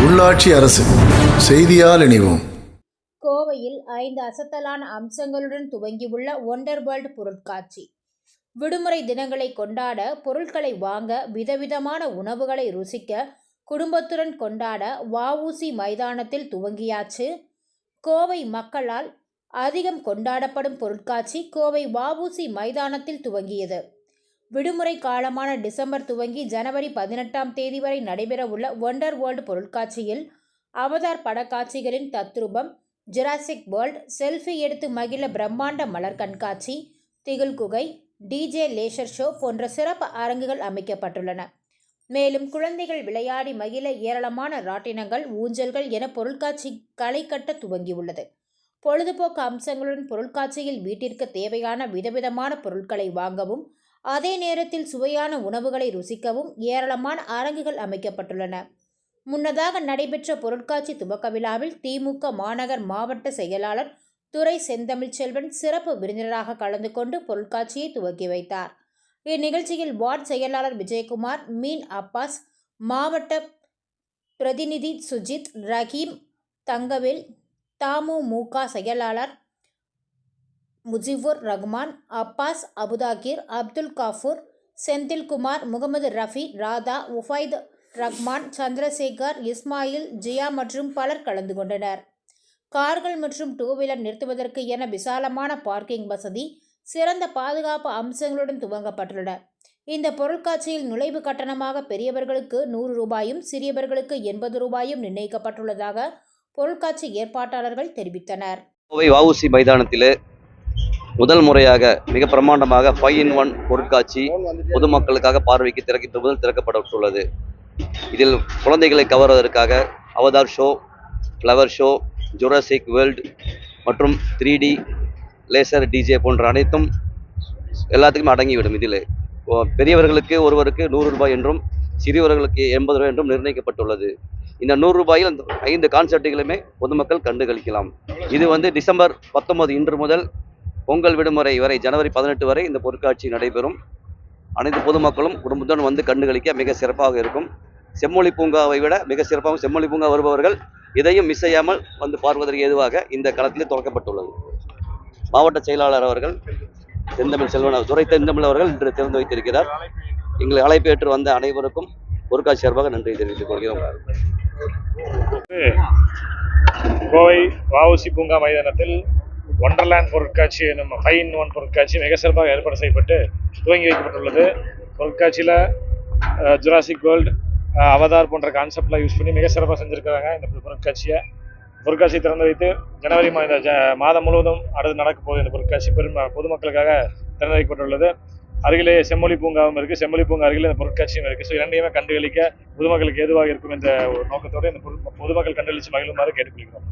உள்ளாட்சி அரசு செய்தியால் இணைவோம். கோவையில் 5 அசத்தலான அம்சங்களுடன் துவங்கியுள்ள ஒண்டர் வேர்ல்ட் பொருட்காட்சி. விடுமுறை தினங்களை கொண்டாட, பொருட்களை வாங்க, விதவிதமான உணவுகளை ருசிக்க, குடும்பத்துடன் கொண்டாட வ.உ.சி. மைதானத்தில் துவங்கியாச்சு. கோவை மக்களால் அதிகம் கொண்டாடப்படும் பொருட்காட்சி கோவை வ.உ.சி. மைதானத்தில் துவங்கியது. விடுமுறை காலமான டிசம்பர் துவங்கி ஜனவரி 18ஆம் தேதி வரை நடைபெறவுள்ள ஒண்டர் வேர்ல்ட் பொருட்காட்சியில் அவதார் படக்காட்சிகளின் தத்ரூபம், ஜுராசிக் வேர்ல்ட், செல்ஃபி எடுத்து மகிழ பிரம்மாண்ட மலர் கண்காட்சி, திகில் குகை, டிஜே லேசர் ஷோ போன்ற சிறப்பு அரங்குகள் அமைக்கப்பட்டுள்ளன. மேலும் குழந்தைகள் விளையாடி மகிழ ஏராளமான ராட்டினங்கள், ஊஞ்சல்கள் என பொருட்காட்சி களை கட்ட துவங்கியுள்ளது. பொழுதுபோக்கு அம்சங்களுடன் பொருட்காட்சியில் வீட்டிற்கு தேவையான விதவிதமான பொருட்களை வாங்கவும், அதே நேரத்தில் சுவையான உணவுகளை ருசிக்கவும் ஏராளமான அரங்குகள் அமைக்கப்பட்டுள்ளன. முன்னதாக நடைபெற்ற பொருட்காட்சி துவக்க விழாவில் திமுக மாநகர் மாவட்ட செயலாளர் துரை செந்தமிழ்ச்செல்வன் சிறப்பு விருந்தினராக கலந்து கொண்டு பொருட்காட்சியை துவக்கி வைத்தார். இந்நிகழ்ச்சியில் வார்டு செயலாளர் விஜயகுமார், மீன் அப்பாஸ், மாவட்ட பிரதிநிதி சுஜித், ரஹீம், தங்கவேல், தமுமுக செயலாளர் முஜிபுர் ரஹ்மான், அப்பாஸ், அபுதாகிர், அப்துல் காஃபூர், செந்தில்குமார், முகமது ரஃபி, ராதா, உஃபைத் ரஹ்மான், சந்திரசேகர், இஸ்மாயில், ஜியா மற்றும் பலர் கலந்து கொண்டனர். கார்கள் மற்றும் டூ வீலர் நிறுத்துவதற்கு என விசாலமான பார்க்கிங் வசதி, சிறந்த பாதுகாப்பு அம்சங்களுடன் துவங்கப்பட்டுள்ளன. இந்த பொருட்காட்சியில் நுழைவு கட்டணமாக பெரியவர்களுக்கு 100 ரூபாயும், சிறியவர்களுக்கு 80 ரூபாயும் நிர்ணயிக்கப்பட்டுள்ளதாக பொருட்காட்சி ஏற்பாட்டாளர்கள் தெரிவித்தனர். கோவை வ.உ.சி. மைதானத்தில் முதல் முறையாக மிக பிரம்மாண்டமாக 5-in-1 பொருட்காட்சி பொதுமக்களுக்காக பார்வைக்கு திறக்கப்பட்டுள்ளது. இதில் குழந்தைகளை கவர்வதற்காக Avatar show, flower show, Jurassic World மற்றும் 3D லேசர் டிஜே போன்ற அனைத்தும் எல்லாத்துக்குமே அடங்கிவிடும். இதில் பெரியவர்களுக்கு ஒருவருக்கு 100 ரூபாய் என்றும், சிறியவர்களுக்கு 80 ரூபாய் என்றும் நிர்ணயிக்கப்பட்டுள்ளது. இந்த 100 ரூபாயில் 5 கான்செர்ட்டுகளுமே பொதுமக்கள் கண்டுகளிக்கலாம். இது டிசம்பர் 19 இன்று முதல் பொங்கல் விடுமுறை வரை ஜனவரி 18 வரை இந்த பொருட்காட்சி நடைபெறும். அனைத்து பொதுமக்களும் குடும்பத்துடன் கண்டுகளிக்க மிக சிறப்பாக இருக்கும். செம்மொழி பூங்காவை விட மிக சிறப்பாக செம்மொழி பூங்கா வருபவர்கள் இதையும் மிஸ் செய்யாமல் பார்ப்பதற்கு ஏதுவாக இந்த களத்தில் தொடக்கப்பட்டுள்ளது. மாவட்ட செயலாளர் அவர்கள் துரை செந்தமிழ் அவர்கள் இன்று திறந்து வைத்திருக்கிறார். எங்களை அழைப்பேற்று வந்த அனைவருக்கும் பொருட்காட்சி சார்பாக நன்றி தெரிவித்துக் கொள்கிறோம். கோவை வ.உ.சி. பூங்கா மைதானத்தில் ஒண்டர்லேண்ட் பொருட்காட்சி எனும் 5-in-1 பொருட்காட்சி மிக சிறப்பாக ஏற்பாடு செய்யப்பட்டு துவங்கி வைக்கப்பட்டுள்ளது. பொருட்காட்சியில் ஜுராசிக் வேர்ல்டு, அவதார் போன்ற கான்செப்ட்லாம் யூஸ் பண்ணி மிக சிறப்பாக செஞ்சுருக்கிறாங்க. இந்த பொருட்காட்சியை திறந்து வைத்து ஜனவரி மாதம் முழுவதும் அடுத்து நடக்க போகுது. இந்த பொருட்காட்சி பொதுமக்களுக்காக திறந்து வைக்கப்பட்டுள்ளது. அருகிலே செம்மொழி பூங்காவும் இருக்குது. செம்மொழி பூங்கா அருகில் இந்த பொருட்காட்சியும் இருக்குது. ஸோ இரண்டையுமே கண்டுகளிக்க பொதுமக்களுக்கு ஏதுவாக இருக்கும் என்ற நோக்கத்தோடு இந்த பொதுமக்கள் கண்டுகளித்து மகிழுமாறு கேட்டுக்கொள்கிறோம்.